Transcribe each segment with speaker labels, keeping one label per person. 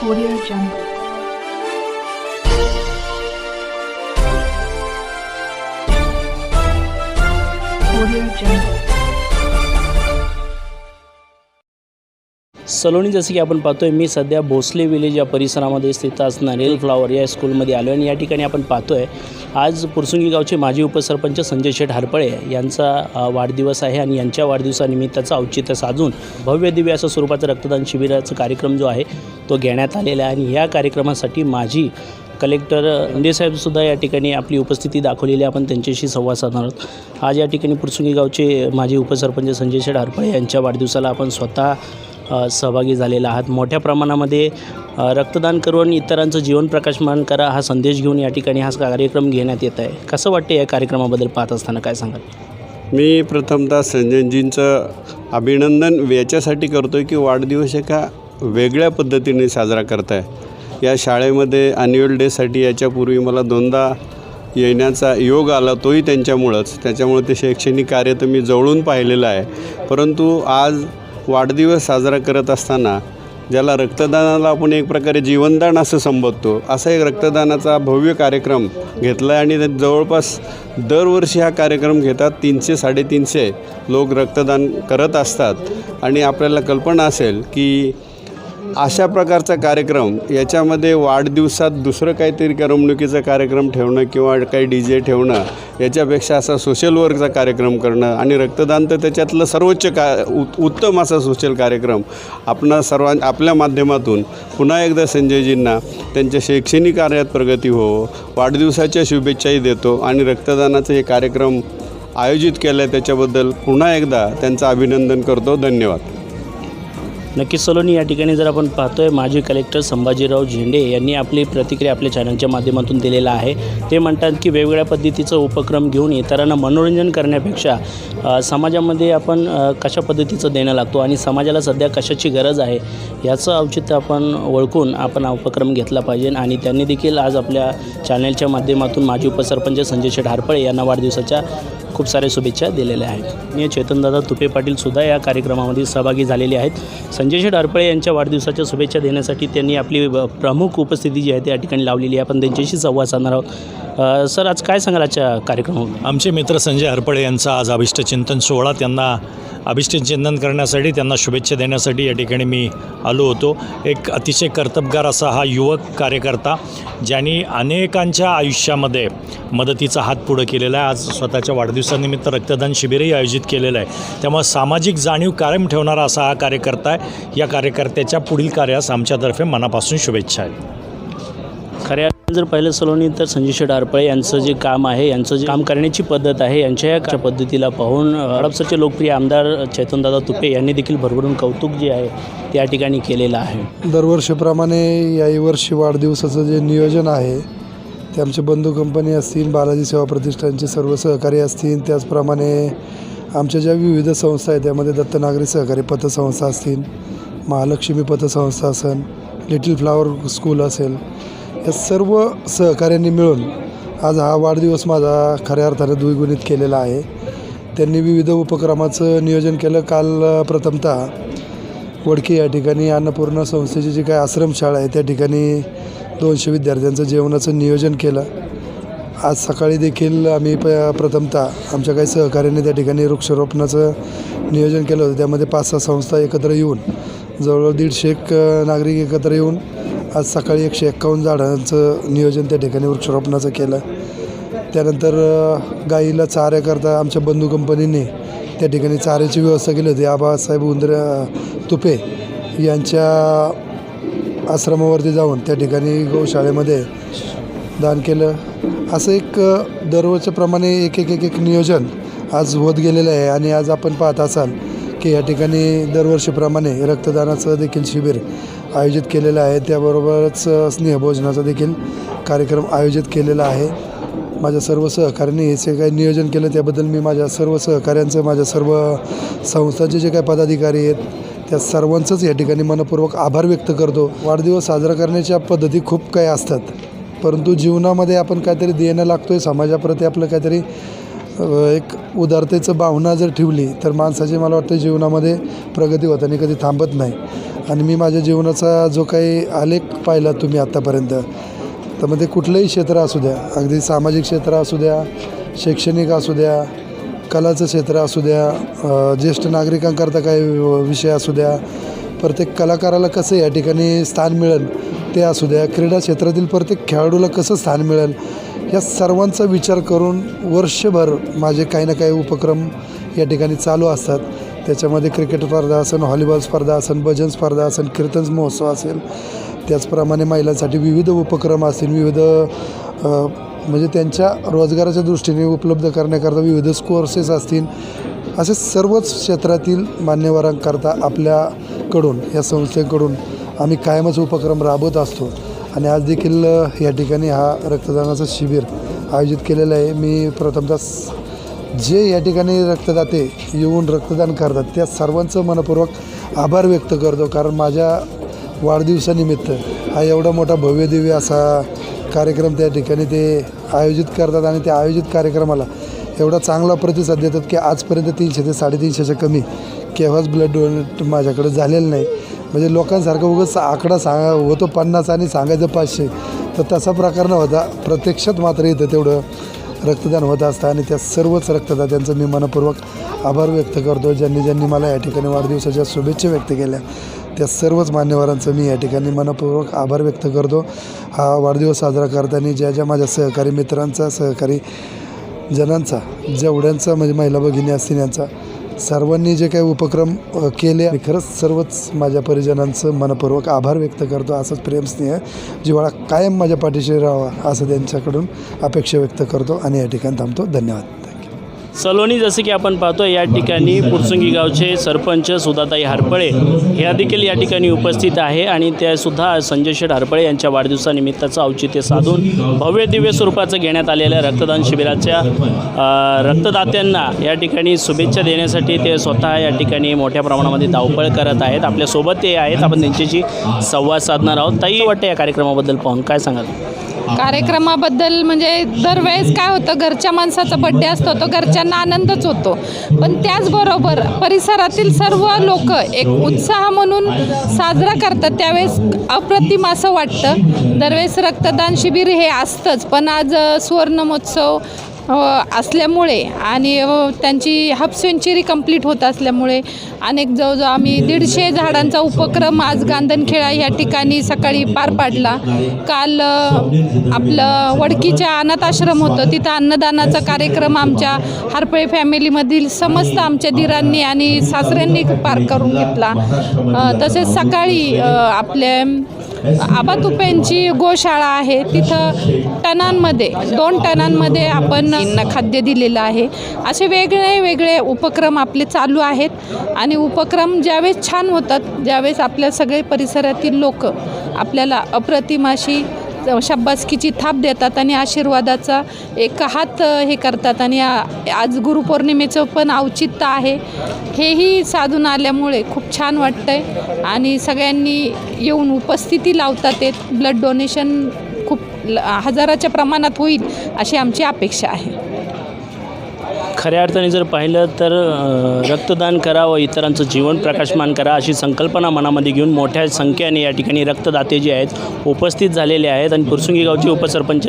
Speaker 1: Audio Jungle. Audio Jungle.
Speaker 2: Saloni, जसे की आपण पाहतोय, मी सध्या भोसले विलेज या परिसरामध्ये स्थित असणारे फ्लॉवर या स्कूलमध्ये आलो आणि या ठिकाणी आपण पाहतोय आज पुरसुंगी गावचे माजी उपसरपंच संजय शेठ हरपळे यांचा वाढदिवस आहे आणि यांच्या वाढदिवसानिमित्ताचं औचित्य साधून भव्य दिव्य असं स्वरूपाचं रक्तदान शिबिराचा कार्यक्रम जो आहे तो घेण्यात आलेला आहे आणि या कार्यक्रमासाठी माजी कलेक्टर साहेबसुद्धा या ठिकाणी आपली उपस्थिती दाखवलेली आहे. आपण त्यांच्याशी संवाद साधणार आहोत. आज या ठिकाणी पुरसुंगी गावचे माजी उपसरपंच संजय शेठ हरपळे यांच्या वाढदिवसाला आपण स्वतः सहभागी झालेला आहात. मोठ्या प्रमाणामध्ये रक्तदान करून इतरांचं जीवन प्रकाशमान करा हा संदेश घेऊन या ठिकाणी हा कार्यक्रम घेण्यात येत आहे. कसं वाटते या कार्यक्रमाबद्दल पाहत असताना, काय सांगाल?
Speaker 3: मी प्रथमतः संजयजींचं अभिनंदन याच्यासाठी करतो आहे की वाढदिवस एका वेगळ्या पद्धतीने साजरा करत आहे. या शाळेमध्ये ॲन्युअल डेसाठी याच्यापूर्वी मला 2दा येण्याचा योग आला, तोही त्यांच्यामुळंच. त्याच्यामुळे ते शैक्षणिक कार्य तर मी जवळून पाहिलेलं आहे. परंतु आज वाढदिवस साजरा करत असताना ज्याला रक्तदानाला आपण एक प्रकारे जीवनदान असं संबोधतो, असा एक रक्तदानाचा भव्य कार्यक्रम घेतला आहे आणि जवळपास दरवर्षी हा कार्यक्रम घेतात. 300-350 लोक रक्तदान करत असतात आणि आपल्याला कल्पना असेल की अशा प्रकारचा कार्यक्रम याच्यामध्ये वाढदिवसात दुसरं काहीतरी करमणुकीचा कार्यक्रम ठेवणं किंवा काही DJ ठेवणं याच्यापेक्षा असा सोशल वर्कचा कार्यक्रम करणं आणि रक्तदान तर त्याच्यातलं सर्वोच्च उत्तम असा सोशल कार्यक्रम आपल्या माध्यमातून पुन्हा एकदा संजयजींना त्यांच्या शैक्षणिक कार्यात प्रगती हो, वाढदिवसाच्या शुभेच्छाही देतो आणि रक्तदानाचे हे कार्यक्रम आयोजित केलं आहे त्याच्याबद्दल पुन्हा एकदा त्यांचं अभिनंदन करतो. धन्यवाद.
Speaker 2: नक्कीच सलोनी, या ठिकाणी जर आपण पाहतोय माजी कलेक्टर संभाजीराव झेंडे यांनी आपली प्रतिक्रिया आपल्या चॅनलच्या माध्यमातून दिलेला आहे. ते म्हणतात की वेगवेगळ्या पद्धतीचं उपक्रम घेऊन इतरांना मनोरंजन करण्यापेक्षा समाजामध्ये आपण कशा पद्धतीचं देणं लागतो आणि समाजाला सध्या कशाची गरज आहे याचं औचित्य आपण ओळखून आपण हा उपक्रम घेतला पाहिजे. आणि त्यांनी देखील आज आपल्या चॅनलच्या माध्यमातून माजी उपसरपंच संजय शेठ हरपळे यांना वाढदिवसाच्या खूप साऱ्या शुभेच्छा दिलेल्या आहेत. मी चेतनदादा तुपे पाटीलसुद्धा या कार्यक्रमामध्ये सहभागी झालेले आहेत. संजय शेठ हरपळे यांच्या वाढदिवसाच्या शुभेच्छा देण्यासाठी त्यांनी आपली प्रमुख उपस्थिती जी आहे त्या ठिकाणी लावलेली आहे. आपण त्यांच्याशी संवाद साधणार आहोत. सर, आज काय सांगाल आजच्या कार्यक्रमामध्ये?
Speaker 4: आमचे मित्र संजय हरपळे यांचा आज अभिष्टचिंतन सोहळा, त्यांना अभिष्टचिंतन करण्यासाठी, त्यांना शुभेच्छा देण्यासाठी या ठिकाणी मी आलो होतो. एक अतिशय कर्तबगार असा हा युवक कार्यकर्ता, ज्यांनी अनेकांच्या आयुष्यामध्ये मदतीचा हात पुढं केलेला आहे. आज स्वतःच्या वाढदिवसानिमित्त रक्तदान शिबिरही आयोजित केलेलं आहे. त्यामुळे सामाजिक जाणीव कायम ठेवणारा असा हा कार्यकर्ता आहे. या कार्यकर्त्याच्या पुढील कार्यास आमच्यातर्फे मनापासून शुभेच्छा आहेत.
Speaker 2: खऱ्या जर पाहिलं सलोनी तर संजय शेठ हरपळे यांचं जे काम आहे, यांचं जे काम करण्याची पद्धत आहे, यांच्या या पद्धतीला पाहून हडपसरचे लोकप्रिय आमदार चेतनदादा तुपे यांनी देखील भरभरून कौतुक जे आहे त्या ठिकाणी केलेलं आहे.
Speaker 5: दरवर्षीप्रमाणे याही वर्षी वाढदिवसाचं जे नियोजन आहे ते आमचे बंधू कंपनी असतील, बालाजी सेवा प्रतिष्ठानचे सर्व सहकारी असतील, त्याचप्रमाणे आमच्या ज्या विविध संस्था आहेत त्यामध्ये दत्त नागरी सहकारी पतसंस्था असतील, महालक्ष्मी पतसंस्था असेल, लिटिल फ्लॉवर स्कूल असेल, या सर्व सहकाऱ्यांनी मिळून आज हा वाढदिवस माझा खऱ्या अर्थाने द्विगुणित केलेला आहे. त्यांनी विविध उपक्रमाचं नियोजन केलं. काल प्रथमतः वडकी या ठिकाणी अन्नपूर्णा संस्थेची जी काही आश्रमशाळा आहे त्या ठिकाणी 200 विद्यार्थ्यांचं जेवणाचं नियोजन केलं. आज सकाळी देखील आम्ही प्रथमतः आमच्या काही सहकाऱ्यांनी त्या ठिकाणी वृक्षारोपणाचं नियोजन केलं होतं. त्यामध्ये 5-6 संस्था एकत्र येऊन जवळजवळ 150 नागरिक एकत्र येऊन आज सकाळी 151 झाडांचं नियोजन त्या ठिकाणी वृक्षारोपणाचं केलं. त्यानंतर गाईला चाऱ्याकरता आमच्या बंधू कंपनीने त्या ठिकाणी चाऱ्याची व्यवस्था केली होती. आबासाहेब उंदरे तुपे यांच्या आश्रमावरती जाऊन त्या ठिकाणी गौशाळेमध्ये दान केलं. असं एक दरवर्षीप्रमाणे एक नियोजन आज होत गेलेलं आहे. आणि आज आपण पाहत असाल की या ठिकाणी दरवर्षीप्रमाणे रक्तदानाचं देखील शिबिर आयोजित केलेलं आहे. त्याबरोबरच स्नेहभोजनाचा देखील कार्यक्रम आयोजित केलेला आहे. माझ्या सर्व सहकाऱ्यांनी हे जे काही नियोजन केलं त्याबद्दल मी माझ्या सर्व सहकाऱ्यांचं, माझ्या सर्व संस्थांचे जे काही पदाधिकारी आहेत त्या सर्वांचंच या ठिकाणी मनपूर्वक आभार व्यक्त करतो. वाढदिवस साजरा करण्याच्या पद्धती खूप काही असतात, परंतु जीवनामध्ये आपण काहीतरी देणं लागतो आहे समाजाप्रती. आपलं काहीतरी एक उदारतेचं भावना जर ठेवली तर माणसाची मला वाटतं जीवनामध्ये प्रगती होताना कधी थांबत नाही. आणि मी माझ्या जीवनाचा जो काही आलेख पाहिला तुम्ही आत्तापर्यंत, तर मग ते कुठलंही क्षेत्र असू द्या, अगदी सामाजिक क्षेत्र असू द्या, शैक्षणिक असू द्या, कलाचं क्षेत्र असू द्या, ज्येष्ठ नागरिकांकरता काही विषय असू द्या, प्रत्येक कलाकाराला कसं या ठिकाणी स्थान मिळेल ते असू द्या, क्रीडा क्षेत्रातील प्रत्येक खेळाडूला कसं स्थान मिळेल, या सर्वांचा विचार करून वर्षभर माझे काही ना काही उपक्रम या ठिकाणी चालू असतात. त्याच्यामध्ये क्रिकेट स्पर्धा असेल, व्हॉलीबॉल स्पर्धा असेल, भजन स्पर्धा असेल, कीर्तन महोत्सव असेल, त्याचप्रमाणे महिलांसाठी विविध उपक्रम असतील, विविध म्हणजे त्यांच्या रोजगाराच्या दृष्टीने उपलब्ध करण्याकरता विविध कोर्सेस असतील. असे सर्वच क्षेत्रातील मान्यवरांकरता आपल्याकडून, या संस्थेकडून आम्ही कायमच उपक्रम राबवत असतो. आणि आज देखील या ठिकाणी हा रक्तदानाचं शिबिर आयोजित केलेलं आहे. मी प्रथमतः जे या ठिकाणी रक्तदाते येऊन रक्तदान करतात त्या सर्वांचं मनपूर्वक आभार व्यक्त करतो, कारण माझ्या वाढदिवसानिमित्त हा एवढा मोठा भव्यदिव्य असा कार्यक्रम त्या ठिकाणी ते आयोजित करतात आणि त्या आयोजित कार्यक्रमाला एवढा चांगला प्रतिसाद देतात की आजपर्यंत 300 ते 350च्या कमी केव्हाच ब्लड डोनेट माझ्याकडे झालेलं नाही. म्हणजे लोकांसारखं उगाच आकडा होतो 50 आणि सांगायचं 500, तर तसा प्रकार नव्हता. प्रत्यक्षात मात्र इथं तेवढं रक्तदान होत असतं आणि त्या सर्वच रक्तदात्यांचं मी मनपूर्वक आभार व्यक्त करतो. ज्यांनी मला या ठिकाणी वाढदिवसाच्या शुभेच्छा व्यक्त केल्या त्या सर्वच मान्यवरांचं मी या ठिकाणी मनपूर्वक आभार व्यक्त करतो. हा वाढदिवस साजरा करताना ज्या माझ्या सहकारी मित्रांचा, सहकारी जणांचा, जेवढ्यांचा म्हणजे महिला भगिनी असतील यांचा, सर्वांनी जे काही उपक्रम केले, मी खरंच सर्वच माझ्या परिजनांचं मनपूर्वक आभार व्यक्त करतो. असंच प्रेम, स्नेह, जिव्हाळा कायम माझ्या पाठीशी राहावा असं त्यांच्याकडून अपेक्षा व्यक्त करतो आणि या ठिकाणी थांबतो. धन्यवाद.
Speaker 2: सलोनी, जसं की आपण पाहतो या ठिकाणी पुरसंगी गावचे सरपंच सुधाताई हरपळे ह्या देखील या ठिकाणी उपस्थित आहे आणि त्यासुद्धा संजय शेठ हरपळे यांच्या वाढदिवसानिमित्ताचं औचित्य साधून भव्य दिव्य स्वरूपाचं घेण्यात आलेल्या रक्तदान शिबिराच्या रक्तदात्यांना या ठिकाणी शुभेच्छा देण्यासाठी ते स्वतः या ठिकाणी मोठ्या प्रमाणामध्ये धावपळ करत आहेत. आपल्यासोबत ते आहेत, आपण त्यांच्याशी संवाद साधणार आहोत. ताई, वाटतं या कार्यक्रमाबद्दल पाहून काय सांगाल?
Speaker 6: कार्यक्रमाबद्दल म्हणजे दरवेळेस काय होतं, घरच्या माणसाचा बड्डे असतो तो घरच्यांना आनंदच होतो, पण त्याचबरोबर परिसरातील सर्व लोक एक उत्साह म्हणून साजरा करतात. त्यावेळेस अप्रतिम असं वाटतं. दरवेळेस रक्तदान शिबिर हे असतंच, पण आज सुवर्ण महोत्सव असल्यामुळे आणि त्यांची हाफ सेंचुरी कंप्लीट होत असल्यामुळे अनेक जवळजवळ आम्ही 150 झाडांचा उपक्रम आज गांधनखेडा या ठिकाणी सकाळी पार पाडला. काल आपलं वडकीच्या अनाथ आश्रम होतं, तिथं अन्नदानाचा कार्यक्रम आमच्या हरपळे फॅमिलीमधील समस्त आमच्या दिरांनी आणि सासऱ्यांनी पार करून घेतला. तसेच सकाळी आपल्या आबा तुपेंची गोशाळा आहे, तिथं टनांमध्ये 2 टनांमध्ये आपण खाद्य दिलेलं आहे. असे वेगळे उपक्रम आपले चालू आहेत आणि उपक्रम ज्यावेळेस छान होतात, ज्यावेळेस आपल्या सगळे परिसरातील लोक आपल्याला अप्रतिम अशी शाबासकीची थाप देतात आणि आशीर्वादाचा एक हात हे करतात. आणि आज गुरुपौर्णिमेचं पण औचित्य आहे, हेही साधून आल्यामुळे खूप छान वाटतं आहे आणि सगळ्यांनी येऊन उपस्थिती लावतात. ब्लड डोनेशन खूप हजाराच्या प्रमाणात होईल अशी आमची अपेक्षा आहे.
Speaker 2: खऱ्या अर्थाने जर पाहिलं तर रक्तदान करा व इतरांचं जीवन प्रकाशमान करा अशी संकल्पना मनामध्ये घेऊन मोठ्या संख्येने या ठिकाणी रक्तदाते जे आहेत उपस्थित झालेले आहेत आणि पुरसंगी गावचे उपसरपंच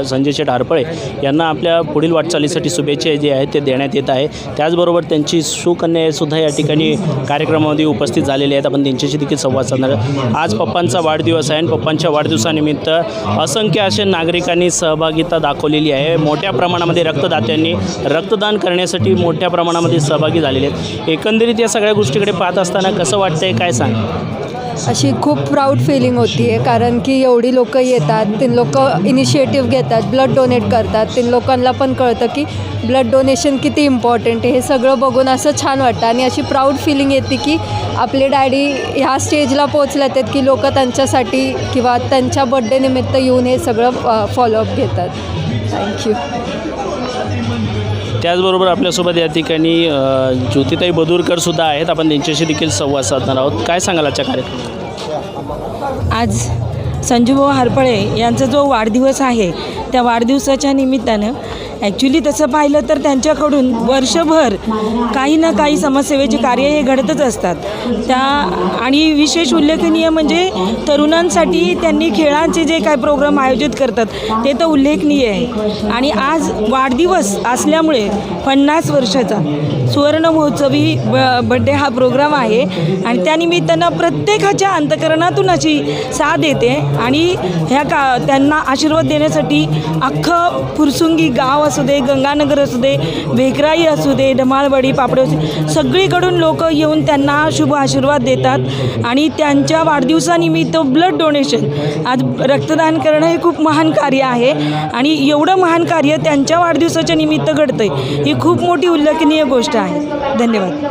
Speaker 2: संजय शेठ हरपळे यांना आपल्या पुढील वाटचालीसाठी शुभेच्छा जे आहेत ते देण्यात येत आहे. त्याचबरोबर त्यांची सुकन्यासुद्धा या ठिकाणी कार्यक्रमामध्ये उपस्थित झालेले आहेत. आपण त्यांच्याशी देखील संवाद साधणार. आज पप्पांचा वाढदिवस आहे आणि पप्पांच्या वाढदिवसानिमित्त असंख्य असे नागरिकांनी सहभागिता दाखवलेली आहे. मोठ्या प्रमाणामध्ये रक्तदात्यांनी रक्तदान करण्यासाठी मोठ्या प्रमाणामध्ये सहभागी झालेले आहेत. एकंदरीत या सगळ्या गोष्टीकडे पाहत असताना कसं वाटतंय, काय सांग?
Speaker 7: अशी खूप प्राऊड फिलिंग होती आहे, कारण की एवढी लोक येतात, 3 लोक इनिशिएटिव्ह घेतात, ब्लड डोनेट करतात. 3 लोकांना पण कळतं की ब्लड डोनेशन किती इम्पॉर्टंट आहे. हे सगळं बघून असं छान वाटतं आणि अशी प्राऊड फिलिंग येते की आपले डॅडी ह्या स्टेजला पोचलेत आहेत की लोक त्यांच्यासाठी किंवा त्यांच्या बड्डेनिमित्त येऊन हे सगळं फॉलोअप घेतात. थँक्यू.
Speaker 2: त्याचबरोबर आपल्यासोबत या ठिकाणी ज्योतिताई बदूरकरसुद्धा आहेत. आपण त्यांच्याशी देखील संवाद साधणार आहोत. काय सांगाल आजच्या कार्यक्रमात?
Speaker 8: आज संजूभाऊ हरपळे यांचा जो वाढदिवस आहे त्या वाढदिवसाच्या निमित्तानं ॲक्च्युली तसं पाहिलं तर त्यांच्याकडून वर्षभर काही ना काही समाजसेवेचे कार्य हे घडतच असतात आणि विशेष उल्लेखनीय म्हणजे तरुणांसाठी त्यांनी खेळांचे जे काय प्रोग्राम आयोजित करतात ते तर उल्लेखनीय आहे. आणि आज वाढदिवस असल्यामुळे 50 वर्षाचा सुवर्ण महोत्सवी बड्डे हा प्रोग्राम आहे आणि त्यानिमित्तानं प्रत्येकाच्या अंतःकरणातून अशी साथ येते आणि त्यांना आशीर्वाद देण्यासाठी अख्खं फुरसुंगी गाव असू दे, गंगानगर असू दे, भेकराई असू दे, ढमाळवाडी, पापडे असू दे, सगळीकडून लोक येऊन त्यांना शुभ आशीर्वाद देतात. आणि त्यांच्या वाढदिवसानिमित्त ब्लड डोनेशन, आज रक्तदान करणं हे खूप महान कार्य आहे आणि एवढं महान कार्य त्यांच्या वाढदिवसाच्या निमित्त घडतं आहे, ही खूप मोठी उल्लेखनीय गोष्ट आहे. धन्यवाद.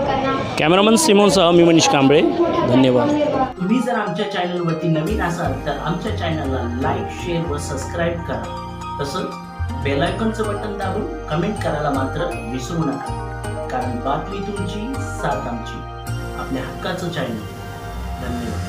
Speaker 2: कॅमेरामन सिमोनसह मी मनीष कांबळे, धन्यवाद. तुम्ही जर आमच्या चॅनलवरती नवीन असाल तर आमच्या चॅनलला लाईक, शेअर व सबस्क्राईब करा. तसंच बेल आयकॉनचं बटन दाबून कमेंट करायला मात्र विसरू नका, कारण बातमी तुमची, साथ आमची. आपल्या हक्काचं चॅनल. धन्यवाद.